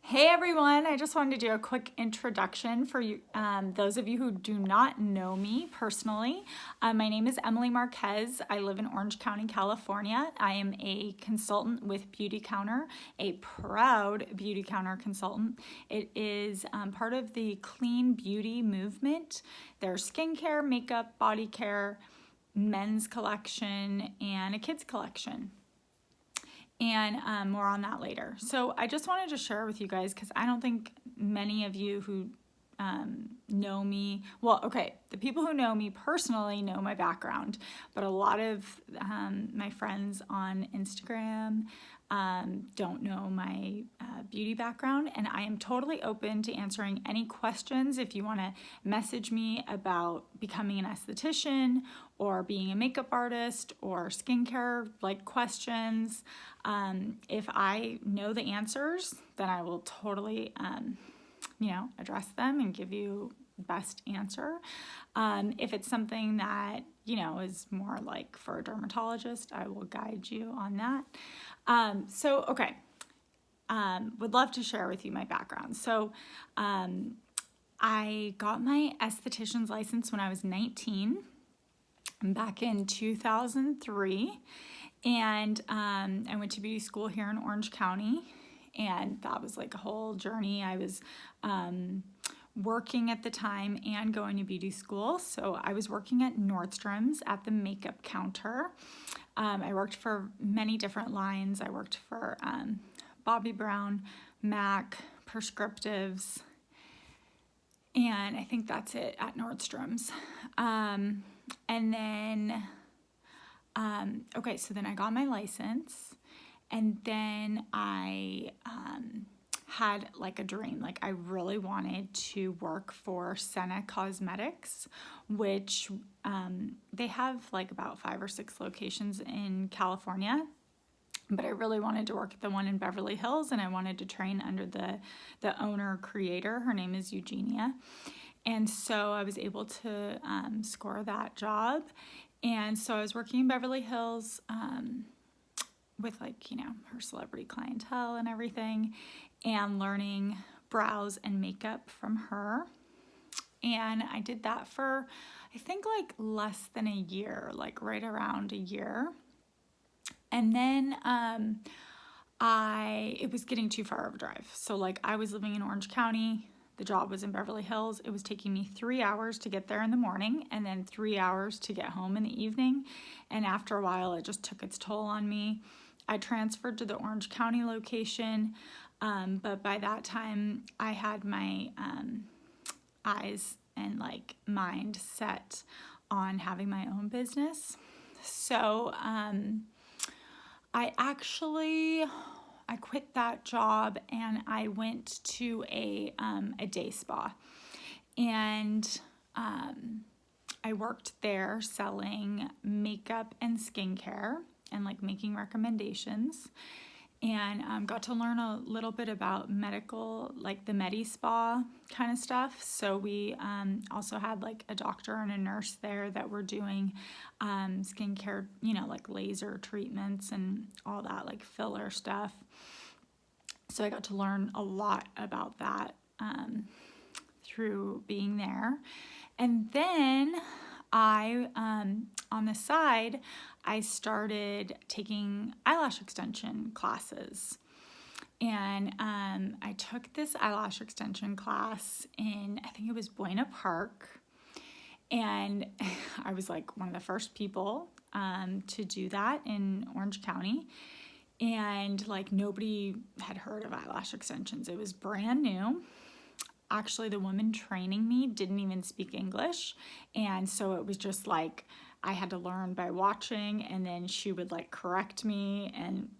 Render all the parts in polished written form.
Hey everyone, I just wanted to do a quick introduction for you, those of you who do not know me personally. My name is Emily Marquez. I live in Orange County, California. I am a consultant with Beauty Counter, a proud Beauty Counter consultant. It is part of the clean beauty movement. There's skincare, makeup, body care, men's collection, and a kids collection. And more on that later. So I just wanted to share with you guys because I don't think many of you who know me, well, okay, the people who know me personally know my background, but a lot of my friends on Instagram don't know my beauty background, and I am totally open to answering any questions. If you want to message me about becoming an esthetician or being a makeup artist or skincare like questions, if I know the answers, then I will totally address them and give you best answer. If it's something that is more like for a dermatologist, I will guide you on that. Would love to share with you my background. So I got my esthetician's license when I was 19 back in 2003, and I went to beauty school here in Orange County, and that was like a whole journey. I was working at the time and going to beauty school. So I was working at Nordstrom's at the makeup counter. I worked for many different lines. I worked for Bobbi Brown, MAC, Prescriptives, and I think that's it at Nordstrom's. And then, so then I got my license, and then I had like a dream. Like I really wanted to work for Senna Cosmetics, which they have like about 5 or 6 locations in California. But I really wanted to work at the one in Beverly Hills, and I wanted to train under the owner creator. Her name is Eugenia. And so I was able to score that job. And so I was working in Beverly Hills with her celebrity clientele and everything, and learning brows and makeup from her. And I did that for, I think, like less than a year, like right around a year. And then it was getting too far of a drive. So like I was living in Orange County, the job was in Beverly Hills. It was taking me 3 hours to get there in the morning and then 3 hours to get home in the evening. And after a while, it just took its toll on me. I transferred to the Orange County location, but by that time I had my eyes and like mind set on having my own business. So I quit that job and I went to a day spa, and I worked there selling makeup and skincare and like making recommendations, and got to learn a little bit about medical, like the Medi Spa kind of stuff. So we also had like a doctor and a nurse there that were doing skincare, like laser treatments and all that, like filler stuff. So I got to learn a lot about that through being there. And then on the side, I started taking eyelash extension classes. And I took this eyelash extension class in, I think it was Buena Park. And I was like one of the first people to do that in Orange County. And like nobody had heard of eyelash extensions. It was brand new. Actually, the woman training me didn't even speak English. And so it was just like I had to learn by watching, and then she would like correct me. And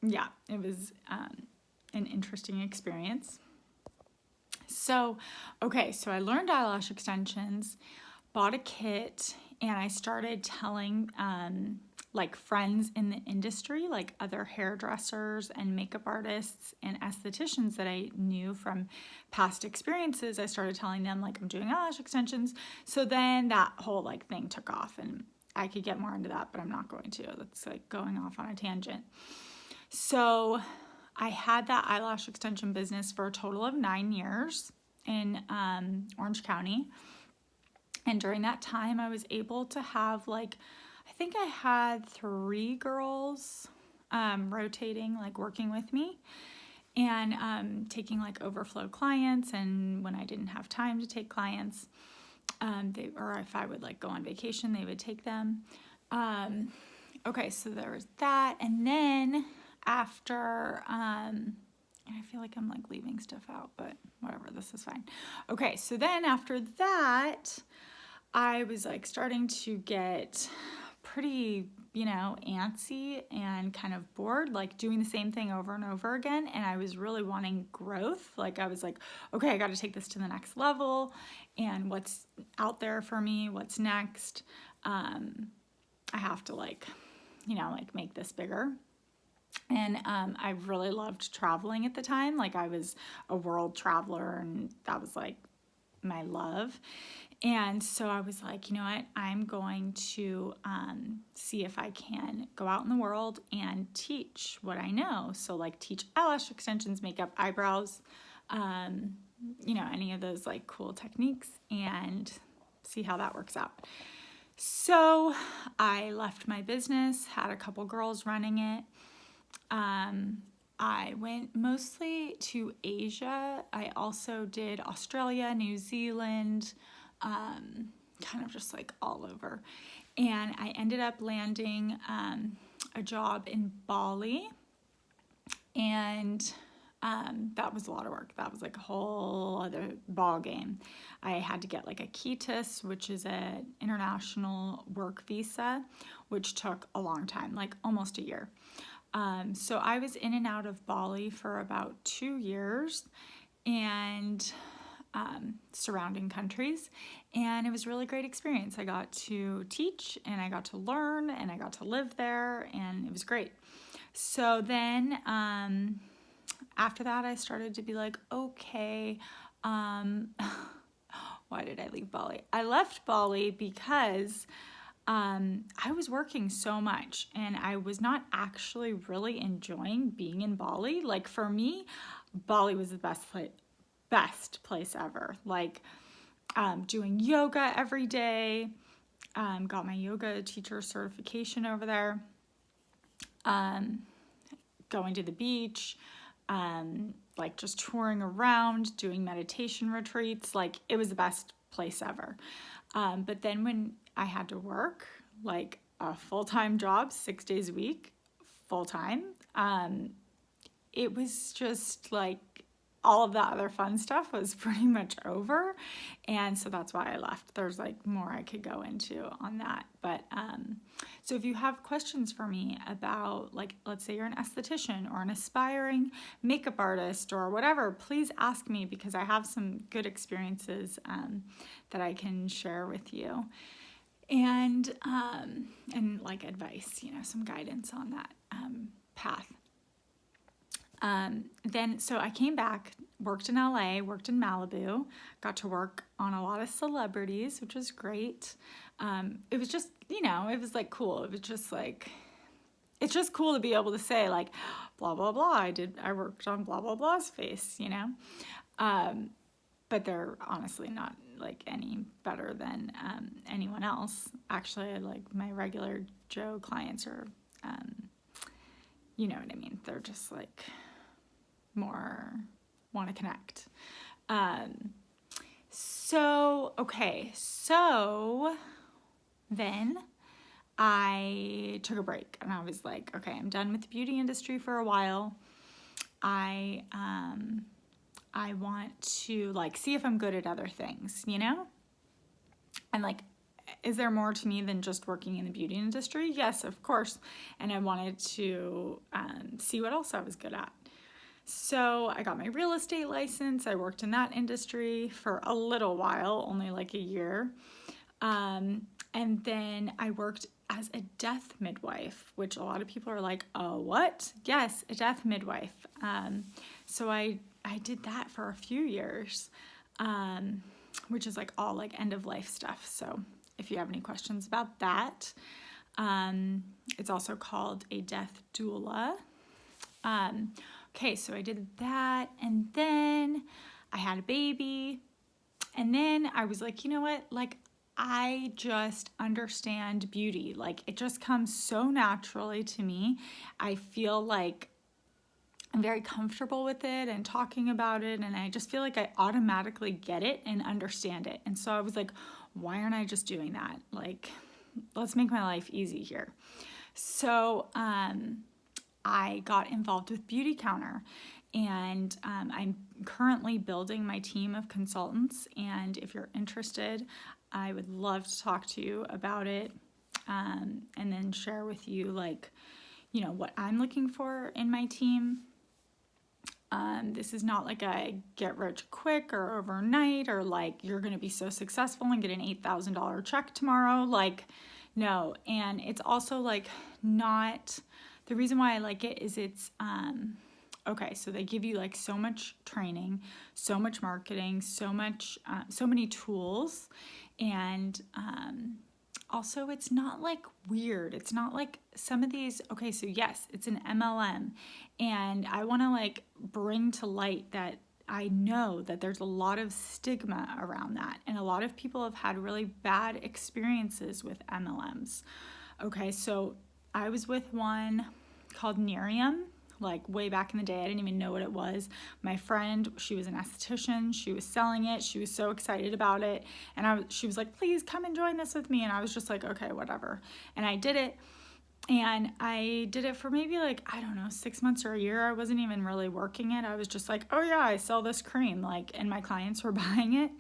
yeah, it was an interesting experience. So I learned eyelash extensions, bought a kit, and I started telling like friends in the industry, like other hairdressers and makeup artists and estheticians that I knew from past experiences. I started telling them like I'm doing eyelash extensions. So then that whole like thing took off, and I could get more into that, but I'm not going to. That's like going off on a tangent. So I had that eyelash extension business for a total of 9 years in Orange County. And during that time, I was able to have I think I had 3 girls rotating, working with me and taking overflow clients. And when I didn't have time to take clients, or if I would go on vacation, they would take them. Okay, so there was that. And then after, and I feel like I'm leaving stuff out, but whatever, this is fine. Okay, so then after that, I was starting to get pretty, antsy and kind of bored, doing the same thing over and over again. And I was really wanting growth. I was okay, I got to take this to the next level. And what's out there for me? What's next? I have to make this bigger. And I really loved traveling at the time. I was a world traveler, and that was my love. And so I was you know what, I'm going to see if I can go out in the world and teach what I know. So teach eyelash extensions, makeup, eyebrows, any of those cool techniques, and see how that works out. So I left my business, had a couple girls running it. I went mostly to Asia. I also did Australia, New Zealand, kind of just all over. And I ended up landing a job in Bali, and that was a lot of work. That was a whole other ball game. I had to get a KETIS, which is an international work visa, which took a long time, almost a year. So I was in and out of Bali for about 2 years, and surrounding countries, and it was a really great experience. I got to teach, and I got to learn, and I got to live there, and it was great. So then after that, I started to be okay, why did I leave Bali? I left Bali because I was working so much, and I was not actually really enjoying being in Bali. For me, Bali was the best place ever. Doing yoga every day, got my yoga teacher certification over there, going to the beach, just touring around, doing meditation retreats. It was the best place ever. But then when I had to work a full-time job, 6 days a week, full-time, it was just all of that other fun stuff was pretty much over. And so that's why I left. There's more I could go into on that. But so if you have questions for me about let's say you're an esthetician or an aspiring makeup artist or whatever, please ask me, because I have some good experiences that I can share with you. And advice, some guidance on that path. Then, so I came back, worked in LA, worked in Malibu, got to work on a lot of celebrities, which was great. It was just, it was cool. It was just it's just cool to be able to say blah, blah, blah. I worked on blah, blah, blah's face, but they're honestly not any better than anyone else. Actually, my regular Joe clients are, you know what I mean? They're just more want to connect. So then I took a break, and I was okay, I'm done with the beauty industry for a while. I want to see if I'm good at other things, And is there more to me than just working in the beauty industry? Yes, of course. And I wanted to see what else I was good at. So I got my real estate license. I worked in that industry for a little while, only a year. And then I worked as a death midwife, which a lot of people are oh, what? Yes, a death midwife. So I did that for a few years, which is all end of life stuff. So if you have any questions about that, it's also called a death doula. Okay, so I did that, and then I had a baby, and then I was like, you know what? Like, I just understand beauty. Like, it just comes so naturally to me. I feel like I'm very comfortable with it and talking about it, and I just feel like I automatically get it and understand it. And so I was like, why aren't I just doing that? Like, let's make my life easy here. So I got involved with Beauty Counter, and I'm currently building my team of consultants. And if you're interested, I would love to talk to you about it, and then share with you, like, you know, what I'm looking for in my team. This is not like a get rich quick or overnight, or like you're going to be so successful and get an $8,000 check tomorrow. Like, no. And it's also like not, the reason why I like it is it's, okay, so they give you like so much training, so much marketing, so many tools. And, also, it's not like weird. It's not like some of these, okay, so yes, it's an MLM. And I want to like bring to light that I know that there's a lot of stigma around that. And a lot of people have had really bad experiences with MLMs. Okay, so I was with one called Nerium, like way back in the day. I didn't even know what it was. My friend, she was an esthetician. She was selling it. She was so excited about it. And she was like, please come and join this with me. And I was just like, okay, whatever. And I did it. And I did it for maybe like, I don't know, 6 months or a year. I wasn't even really working it. I was just like, oh yeah, I sell this cream. Like, and my clients were buying it.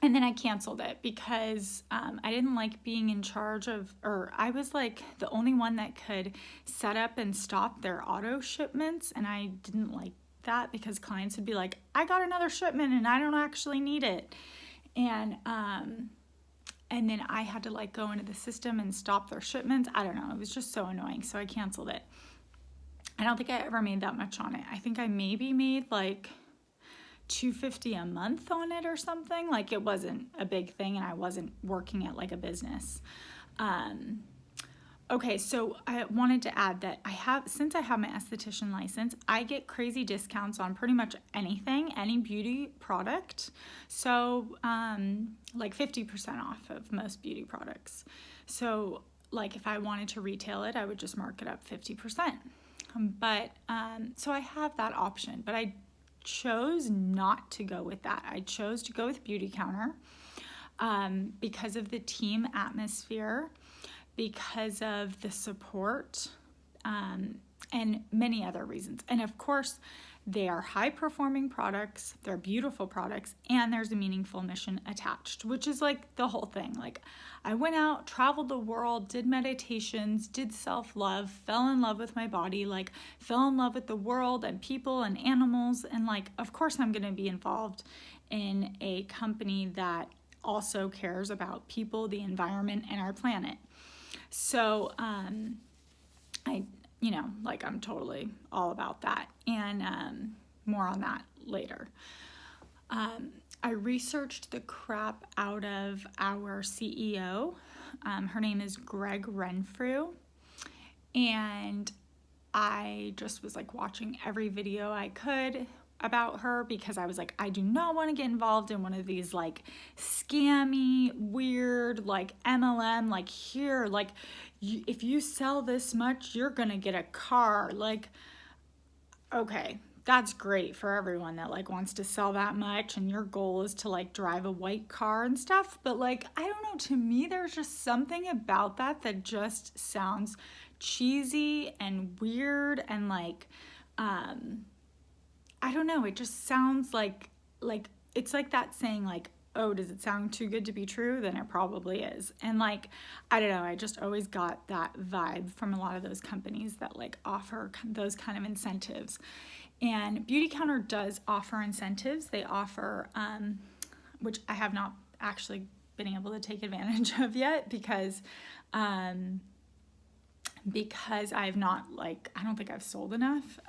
And then I canceled it because I didn't like being in charge of, or I was like the only one that could set up and stop their auto shipments. And I didn't like that because clients would be like, I got another shipment and I don't actually need it. And then I had to like go into the system and stop their shipments. I don't know. It was just so annoying. So I canceled it. I don't think I ever made that much on it. I think I maybe made like $250 a month on it or something. Like, it wasn't a big thing, and I wasn't working it like a business. Okay, so I wanted to add that since I have my esthetician license, I get crazy discounts on pretty much anything, any beauty product. So like 50% off of most beauty products. So like if I wanted to retail it, I would just mark it up 50%. But so I have that option, but I chose not to go with that. I chose to go with Beauty Counter because of the team atmosphere, because of the support, and many other reasons. And of course, they are high-performing products, they're beautiful products, and there's a meaningful mission attached, which is like the whole thing. Like, I went out, traveled the world, did meditations, did self-love, fell in love with my body, like fell in love with the world and people and animals, and like, of course I'm going to be involved in a company that also cares about people, the environment, and our planet. So I'm totally all about that, and more on that later. I researched the crap out of our CEO. Her name is Greg Renfrew, and I just was like watching every video I could about her because I was like, I do not want to get involved in one of these like scammy, weird, like MLM, like here, like if you sell this much, you're gonna get a car. Like, okay, that's great for everyone that like wants to sell that much and your goal is to like drive a white car and stuff. But like, I don't know, to me, there's just something about that just sounds cheesy and weird and like, I don't know, it just sounds like it's like that saying like, oh, does it sound too good to be true? Then it probably is. And like, I don't know, I just always got that vibe from a lot of those companies that like offer those kind of incentives. And Beauty Counter does offer incentives. They offer, which I have not actually been able to take advantage of yet because I've not like, I don't think I've sold enough.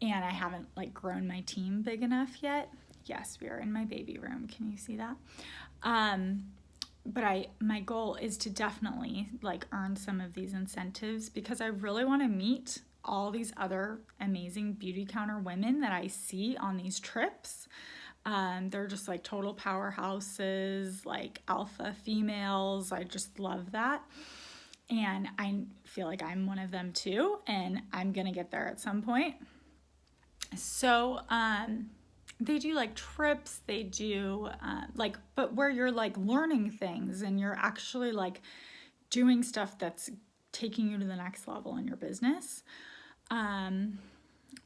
And I haven't like grown my team big enough yet. Yes, we are in my baby room. Can you see that? But my goal is to definitely like earn some of these incentives because I really want to meet all these other amazing beauty counter women that I see on these trips. They're just like total powerhouses, like alpha females. I just love that. And I feel like I'm one of them too, and I'm gonna get there at some point. So they do like trips, they do like, but where you're like learning things and you're actually like doing stuff that's taking you to the next level in your business.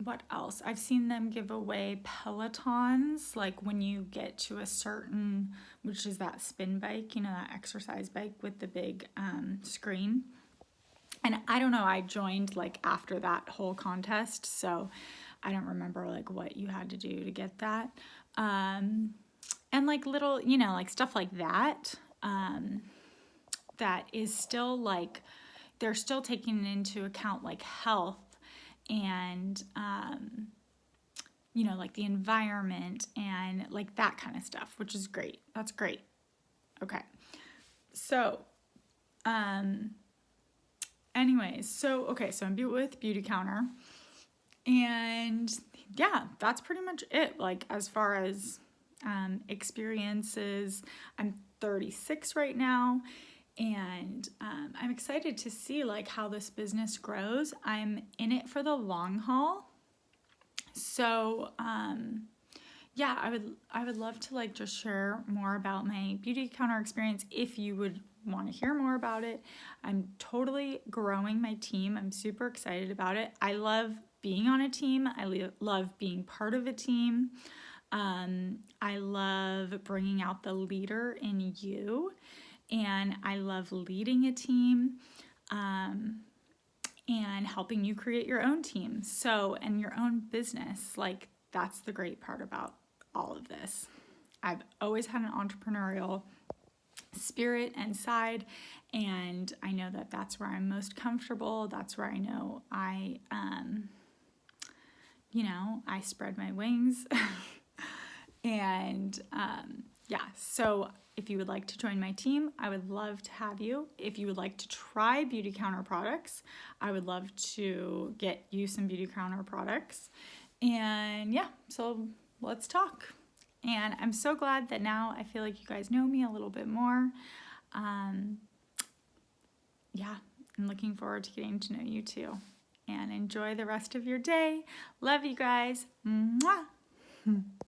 What else? I've seen them give away Pelotons, like when you get to a certain, which is that spin bike, you know, that exercise bike with the big screen. And I don't know, I joined like after that whole contest, so I don't remember like what you had to do to get that. And like little, you know, like stuff like that, that is still like, they're still taking into account like health and, you know, like the environment and like that kind of stuff, which is great. That's great. Okay. So, anyways, so I'm with Beauty Counter, and yeah, that's pretty much it. Like as far as experiences, I'm 36 right now, and I'm excited to see like how this business grows. I'm in it for the long haul, so yeah, I would love to like just share more about my Beauty Counter experience if you would want to hear more about it. I'm totally growing my team. I'm super excited about it. I love being on a team. I love being part of a team. I love bringing out the leader in you, and I love leading a team, and helping you create your own team. So, and your own business. Like that's the great part about all of this. I've always had an entrepreneurial spirit and side, and I know that that's where I'm most comfortable. That's where I know I you know, I spread my wings. And yeah, so if you would like to join my team, I would love to have you. If you would like to try Beauty Counter products, I would love to get you some Beauty Counter products. And yeah, so let's talk. And I'm so glad that now I feel like you guys know me a little bit more. Yeah, I'm looking forward to getting to know you too. And enjoy the rest of your day. Love you guys. Mwah.